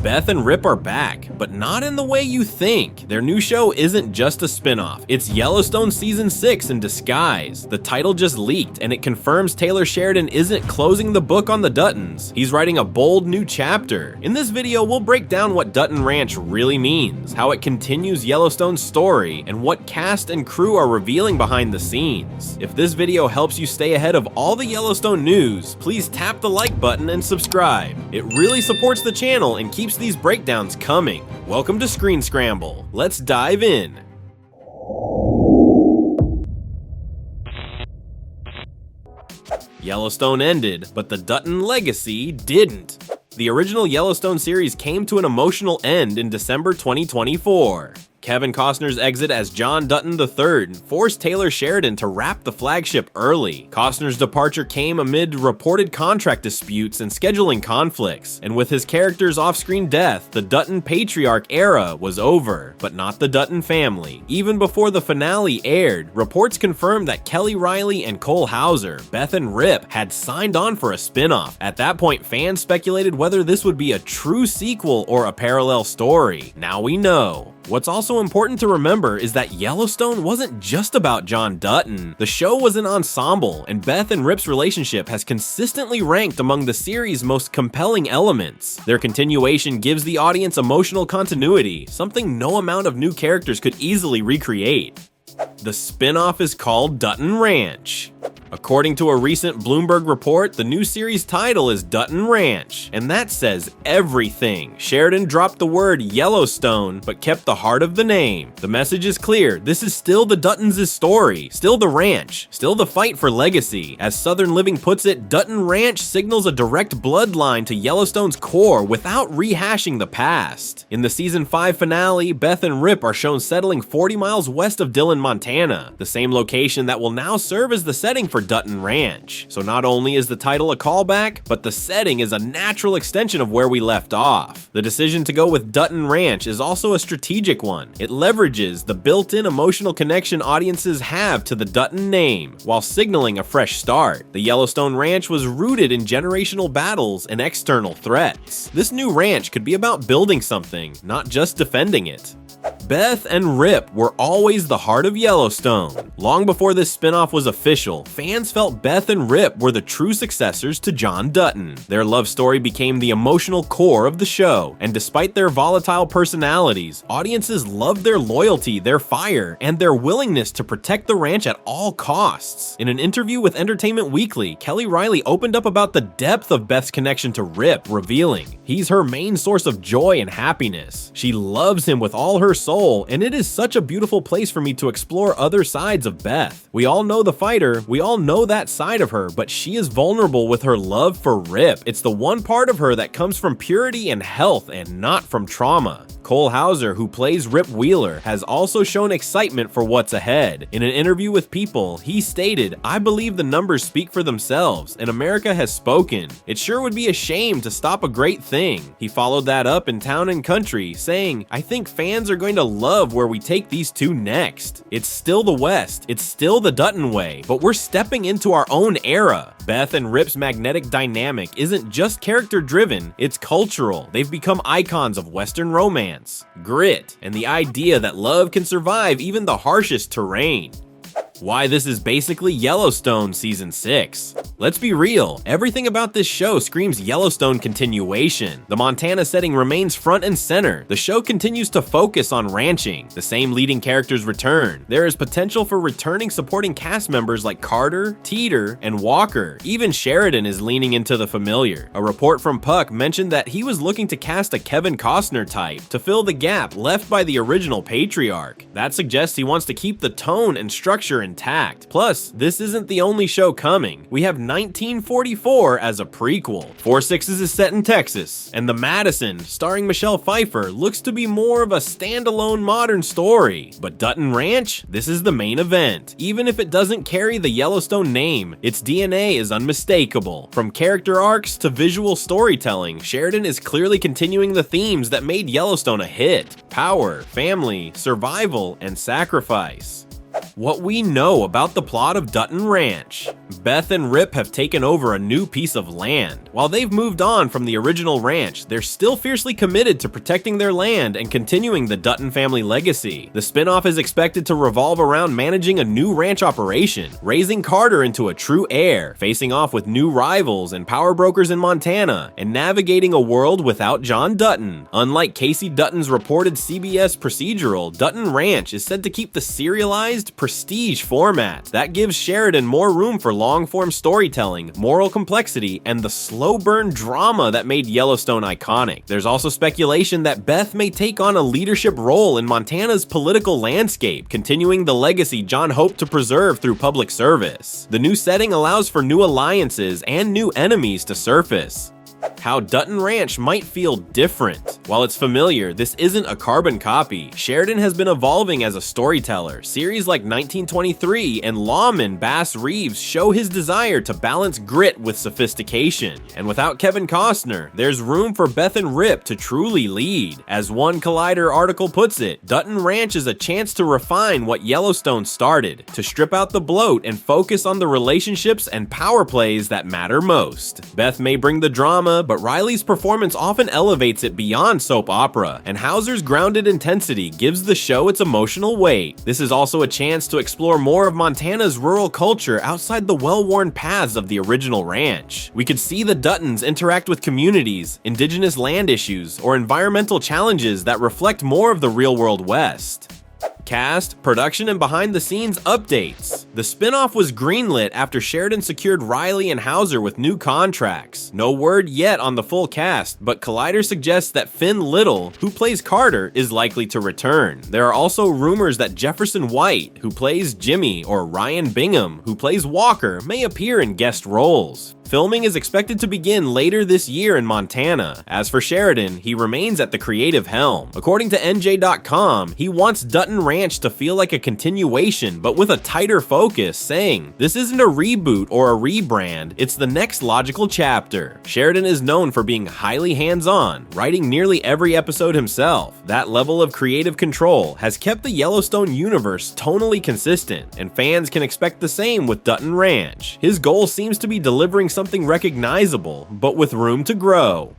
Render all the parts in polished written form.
Beth and Rip are back, but not in the way you think. Their new show isn't just a spin-off, it's Yellowstone Season 6 in disguise. The title just leaked, and it confirms Taylor Sheridan isn't closing the book on the Duttons. He's writing a bold new chapter. In this video, we'll break down what Dutton Ranch really means, how it continues Yellowstone's story, and what cast and crew are revealing behind the scenes. If this video helps you stay ahead of all the Yellowstone news, please tap the like button and subscribe. It really supports the channel and keeps these breakdowns coming. Welcome to Screen Scramble. Let's dive in. Yellowstone ended, but the Dutton legacy didn't. The original Yellowstone series came to an emotional end in December 2024. Kevin Costner's exit as John Dutton III forced Taylor Sheridan to wrap the flagship early. Costner's departure came amid reported contract disputes and scheduling conflicts, and with his character's off-screen death, the Dutton patriarch era was over, but not the Dutton family. Even before the finale aired, reports confirmed that Kelly Riley and Cole Hauser, Beth and Rip, had signed on for a spin-off. At that point, fans speculated whether this would be a true sequel or a parallel story. Now we know. What's also important to remember is that Yellowstone wasn't just about John Dutton. The show was an ensemble, and Beth and Rip's relationship has consistently ranked among the series' most compelling elements. Their continuation gives the audience emotional continuity, something no amount of new characters could easily recreate. The spin-off is called Dutton Ranch. According to a recent Bloomberg report, the new series title is Dutton Ranch, and that says everything. Sheridan dropped the word Yellowstone, but kept the heart of the name. The message is clear. This is still the Duttons' story, still the ranch, still the fight for legacy. As Southern Living puts it, Dutton Ranch signals a direct bloodline to Yellowstone's core without rehashing the past. In the season 5 finale, Beth and Rip are shown settling 40 miles west of Dillon, Montana, the same location that will now serve as the setting for Dutton Ranch. So not only is the title a callback, but the setting is a natural extension of where we left off. The decision to go with Dutton Ranch is also a strategic one. It leverages the built-in emotional connection audiences have to the Dutton name, while signaling a fresh start. The Yellowstone Ranch was rooted in generational battles and external threats. This new ranch could be about building something, not just defending it. Beth and Rip were always the heart of Yellowstone. Long before this spinoff was official, fans felt Beth and Rip were the true successors to John Dutton. Their love story became the emotional core of the show, and despite their volatile personalities, audiences loved their loyalty, their fire, and their willingness to protect the ranch at all costs. In an interview with Entertainment Weekly, Kelly Riley opened up about the depth of Beth's connection to Rip, revealing, "He's her main source of joy and happiness. She loves him with all her soul, and it is such a beautiful place for me to explore other sides of Beth. We all know the fighter, we all know that side of her, but she is vulnerable with her love for Rip. It's the one part of her that comes from purity and health and not from trauma." Cole Hauser, who plays Rip Wheeler, has also shown excitement for what's ahead. In an interview with People, he stated, "I believe the numbers speak for themselves, and America has spoken. It sure would be a shame to stop a great thing." He followed that up in Town and Country, saying, "I think fans are going to love where we take these two next. It's still the West, it's still the Dutton way, but we're stepping into our own era." Beth and Rip's magnetic dynamic isn't just character-driven, it's cultural. They've become icons of Western romance, grit, and the idea that love can survive even the harshest terrain. Why this is basically Yellowstone Season 6. Let's be real, everything about this show screams Yellowstone continuation. The Montana setting remains front and center. The show continues to focus on ranching. The same leading characters return. There is potential for returning supporting cast members like Carter, Teeter, and Walker. Even Sheridan is leaning into the familiar. A report from Puck mentioned that he was looking to cast a Kevin Costner type to fill the gap left by the original patriarch. That suggests he wants to keep the tone and structure intact. Plus, this isn't the only show coming. We have 1944 as a prequel. 4 Sixes is set in Texas, and The Madison, starring Michelle Pfeiffer, looks to be more of a standalone modern story. But Dutton Ranch? This is the main event. Even if it doesn't carry the Yellowstone name, its DNA is unmistakable. From character arcs to visual storytelling, Sheridan is clearly continuing the themes that made Yellowstone a hit: power, family, survival, and sacrifice. What we know about the plot of Dutton Ranch. Beth and Rip have taken over a new piece of land. While they've moved on from the original ranch, they're still fiercely committed to protecting their land and continuing the Dutton family legacy. The spinoff is expected to revolve around managing a new ranch operation, raising Carter into a true heir, facing off with new rivals and power brokers in Montana, and navigating a world without John Dutton. Unlike Casey Dutton's reported CBS procedural, Dutton Ranch is said to keep the serialized, prestige format. That gives Sheridan more room for long-form storytelling, moral complexity, and the slow-burn drama that made Yellowstone iconic. There's also speculation that Beth may take on a leadership role in Montana's political landscape, continuing the legacy John hoped to preserve through public service. The new setting allows for new alliances and new enemies to surface. How Dutton Ranch might feel different. While it's familiar, this isn't a carbon copy. Sheridan has been evolving as a storyteller. Series like 1923 and Lawman Bass Reeves show his desire to balance grit with sophistication. And without Kevin Costner, there's room for Beth and Rip to truly lead. As one Collider article puts it, Dutton Ranch is a chance to refine what Yellowstone started, to strip out the bloat and focus on the relationships and power plays that matter most. Beth may bring the drama, but Riley's performance often elevates it beyond soap opera, and Hauser's grounded intensity gives the show its emotional weight. This is also a chance to explore more of Montana's rural culture outside the well-worn paths of the original ranch. We could see the Duttons interact with communities, indigenous land issues, or environmental challenges that reflect more of the real-world West. Cast, production, and behind-the-scenes updates. The spinoff was greenlit after Sheridan secured Riley and Hauser with new contracts. No word yet on the full cast, but Collider suggests that Finn Little, who plays Carter, is likely to return. There are also rumors that Jefferson White, who plays Jimmy, or Ryan Bingham, who plays Walker, may appear in guest roles. Filming is expected to begin later this year in Montana. As for Sheridan, he remains at the creative helm. According to NJ.com, he wants Dutton Ranch to feel like a continuation, but with a tighter focus, saying, "This isn't a reboot or a rebrand, it's the next logical chapter." Sheridan is known for being highly hands-on, writing nearly every episode himself. That level of creative control has kept the Yellowstone universe tonally consistent, and fans can expect the same with Dutton Ranch. His goal seems to be delivering something recognizable, but with room to grow.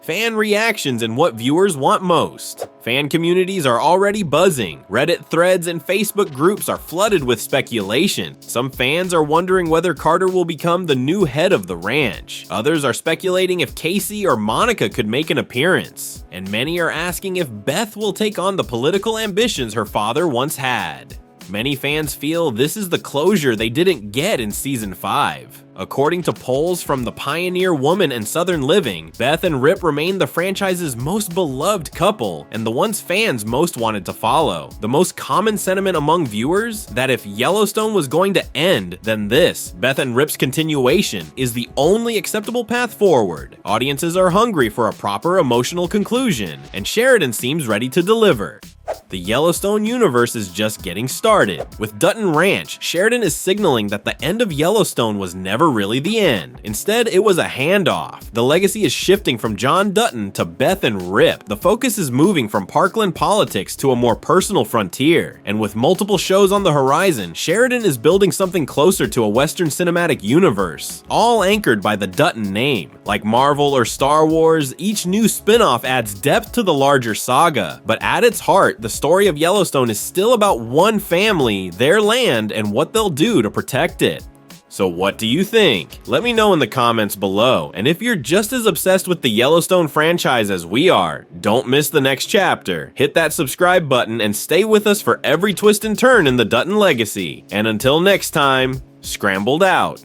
Fan reactions and what viewers want most. Fan communities are already buzzing. Reddit threads and Facebook groups are flooded with speculation. Some fans are wondering whether Carter will become the new head of the ranch. Others are speculating if Casey or Monica could make an appearance. And many are asking if Beth will take on the political ambitions her father once had. Many fans feel this is the closure they didn't get in Season 5. According to polls from The Pioneer Woman and Southern Living, Beth and Rip remain the franchise's most beloved couple and the ones fans most wanted to follow. The most common sentiment among viewers, that if Yellowstone was going to end, then this, Beth and Rip's continuation, is the only acceptable path forward. Audiences are hungry for a proper emotional conclusion, and Sheridan seems ready to deliver. The Yellowstone universe is just getting started. With Dutton Ranch, Sheridan is signaling that the end of Yellowstone was never really the end. Instead, it was a handoff. The legacy is shifting from John Dutton to Beth and Rip. The focus is moving from Parkland politics to a more personal frontier. And with multiple shows on the horizon, Sheridan is building something closer to a Western cinematic universe, all anchored by the Dutton name. Like Marvel or Star Wars, each new spin-off adds depth to the larger saga. But at its heart, the story of Yellowstone is still about one family, their land, and what they'll do to protect it. So what do you think? Let me know in the comments below, and if you're just as obsessed with the Yellowstone franchise as we are, don't miss the next chapter. Hit that subscribe button and stay with us for every twist and turn in the Dutton legacy. And until next time, scrambled out.